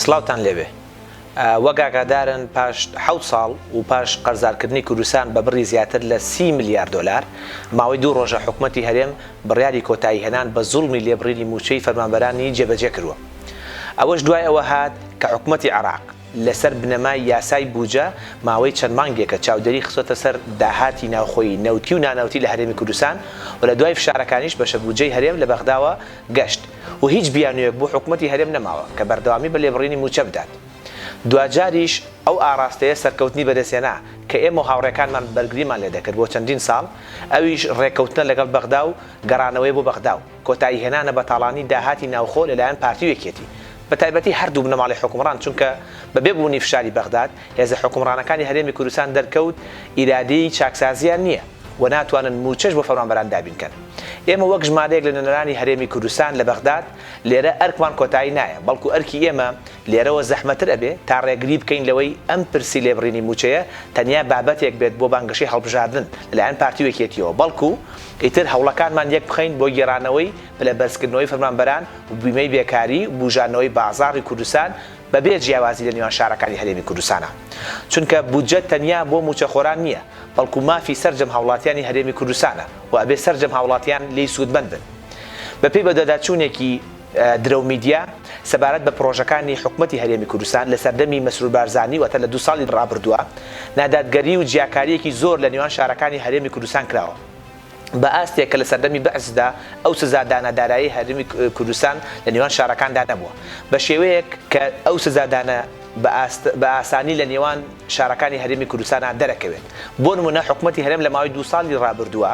سڵاوتان لێبێ وەگاگادارن پاش 7 ساڵ و پاش قەرزارکردنی کوردستان بە بڕی زیاتر لە 30 میلیارد دلار ماوەی 2 ڕۆژە حکوومەتی هەرێم بڕیاری کۆتایی هێنان بە زوڵمی لێبڕینی موچەی فەرمانبەرانی جێبەجێ کردووە. ئەوەش دوای ئەوە هات کە حکوومەتی عێراق لەسەر بنەمای یاسای بوجە ماوەی چەند مانگێکە چاودێری خستۆتە سەر داهاتی ناوخۆیی نەوتی و نانەوتی لە هەرێمی کوردستان و لە دوای فشارەکانیش بەشە بوجەی هەرێم لە بەغداوە گەشت و هیچ بیانوێک بۆ حکوومەتی هەرێم نەماوە کە بەردەوامی بە لێبڕینی موچە بدات. دوجاریش ئەو ئاراستەیە سەرکەوتنی بەدەستێنا کە ئێمە و هاوڕێکانمان بەرگریمان لێ دەکرد بۆ چەندین ساڵ، ئەویش ڕێکەوتنە لەگەڵ بەغدا و گەڕانەوەی بۆ بەغدا و کۆتایی هێنانە بەتاڵانی داهاتی ناوخۆ لەلایەن پارتیوێکێتی بە تایبەتی هەردوو بنەماڵی حکومڕان، چونکە بەبێ بوونی فشاری بەغداد هێزە حکومڕانەکانی هەرێمی کوردستان دەرکەوت ئیرادەی چاکسازیان نییە و ناتوانن موچەش بۆ فەرمانبەران دابینکەن. ئێمە وەک ژمارەیەک لە نوێنەرانی هەرێمی کوردستان لە بەغداد لێرە ئەرکمان کۆتایی نایە، بەڵکو ئەرکی ئێمە لێرەوە زەحمەتر ئەبێ تا ڕێگری بکەین لەوەی ئەم پرسی لێبڕینی موچەیە تەنیا بابەتێک بێت بۆ بانگەشەی هەڵبژاردن لەلایەن پارتیوێکێتیەوە، بەڵکو ئیتر هەوڵەکانمان یەک بخەین بۆ گێڕانەوەی پلەبەرزکردنەوەی فەرمانبەران و بیمەی بێکاری و بوژانەوەی بازاڕی کوردستان بەبێ جیاوازی لە نێوان شارەکانی هەرێمی کوردستانە، چونکە بودجە تەنیا بۆ موچەخۆران نییە، بەڵکو مافی سەرجەم هاوڵاتیانی هەرێمی کوردستانە و ئەبێ سەرجەم هاوڵاتیان لێی سوودمەند بن. بەپێی بەدەداچوونێکی درەو میدیا سەبارەت بە پرۆژەکانی حکوومەتی هەرێمی کوردستان لە سەردەمی مەسرور بارزانی واتە لە 2 ساڵی ڕابردووە نادادگەری و جیاکاریەکی زۆر لە نێوان شارەکانی هەرێمی کوردستان کراوە بە ئاستێک کە لە سەردەمی بەعزدا ئەو سزا دانەدارایی هەرێمی کوردستان لە نێوان شارەکاندا نەبووە بە شێوەیەک کە ئەو سزادانە بە ئاسانی لە نێوان شارەکانی هەرێمی کوردستانە دەرەکەوێت. بۆ نمونە حکوومەتی هەرێم لە ماوەی 2 ساڵی ڕابردووە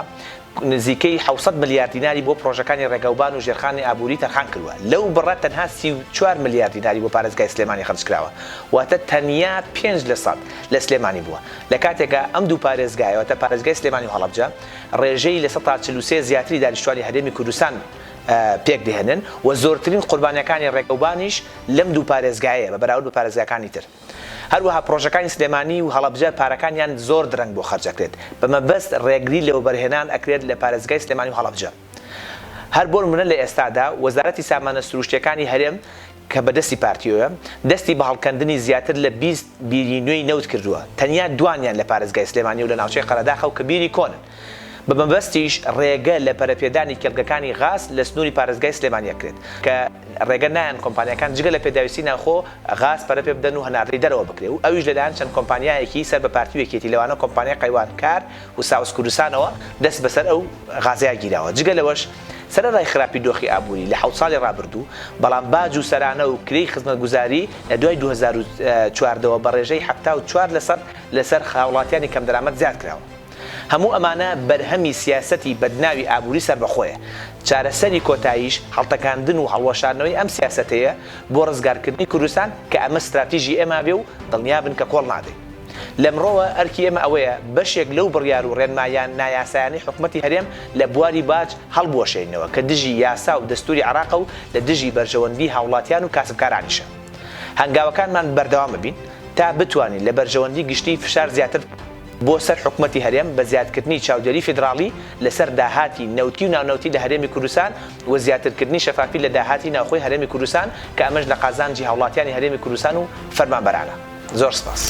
نزیکەی 700 میلیارد دیناری بۆ پرۆژەکانی ڕێگەوبان و ژێرخانی ئابووری تەرخان کردووە، لەو بڕات تەنها 34 میلیارد دیناری بۆ پارێزگای سلێمانی خەرج کراوە، واتە تەنیا 5% لە سلێمانی بووە. لە کاتێکە ئەم دوو پارێزگایەوەتە پارێزگای سلێمانی و هەڵەبجە ڕێژەی لە 143 زیاتری دانیشتوانی هەرێمی کوردستان پێک دێنن و زۆرترین قوربانیەکانی ڕێگەوبانیش لەم دوو پارێزگایە بە بەراورد بە پارێزگاکانی تر. هەروەها پرۆژەکانی سلێمانی و هەڵەبجە پارەکانیان زۆر درەنگ بۆ خەرجەکرێت بەمەبەست ڕێگری لەوە بەرهێنان ئەکرێت لە پارێزگای سلێمانی و هەڵەبجە. هەر بۆ نمونە لە ئێستادا وەزارەتی سامانە سروشتیەکانی هەرێم کە بەدەستی پارتیۆیە دەستی بە هەڵکەندنی زیاتر لە 20 بیری نوێی نەوت کردووە، تەنیا دوانیان لە پارێزگای سلێمانی و لە ناوچەی قەرەداخە و کە بیری کۆنن. بە مەبەستیش ڕێگە لە پەرەپێدانی کێڵگەکانی غاز لە سنووری پارێزگای سلێمانیە کرێت کە ڕێگە نایەن کۆمپانیەکان جگە لە پێداویستی ناوخۆ غاز پەرەپێ بدەن و هەناردەی دەرەوە بکرێت و ئەویش لەلایەن چەند کۆمپانیایەکی سەر بە پارتیوێکێتی لەوانە کۆمپانیای قەیوانکار و ساوس کوردستانەوە دەست بەسەر ئەو غازەیە گیراوە. جگە لەوەش سەرەڕای خراپی دۆخی ئابووری لە 7 ساڵی ڕابردوو بەڵام باج و سەرانە و کرێی خزمەتگوزاری لە دوای 2014ەوە بە ڕێژەی 74% لەسەر هاوڵاتیانی کەم دەرامەت زیاد کراوە. هەموو ئەمانە بەرهەمی سیاسەتی بەدناوی ئابووری سەر بەخۆیە. چارەسەری کۆتاییش هەڵتەکاندن و هەڵوەشاندنەوەی ئەم سیاسەتەیە بۆ ڕزگارکردنی کوردستان کە ئەمە استراتیژی ئێمە بێ و دڵنیابن کە کۆڵ نادەین. لەمڕۆوە ئەرکی ئێمە ئەوەیە بەشێک لەو بڕیار و ڕێنمایان نایاسایانی حکوومەتی هەرێم لە بواری باج هەڵبوەشێنەوە کە دژی یاسا و دەستوری عێراق و لە دژی بەرژەوەندی هاوڵاتیان و کاسبکارانیشە. هەنگاوەکانمان بەردەوام ببین تا بتوانین لە بەرژەوەندی گشتی فشار زیاتر بۆ سەر حکوومەتی هەرێم بە زیادکردنی چاودێری فیدراڵی لەسەر داهاتی نەوتی و ناونەوتی لە هەرێمی کوردستان و زیاترکردنی شەفافی لە داهاتی ناوخۆی هەرێمی کوردستان کە ئەمەش لە قازانجی هاوڵاتیانی هەرێمی کوردستان و فەرمانبەرانە. زۆر سپاس.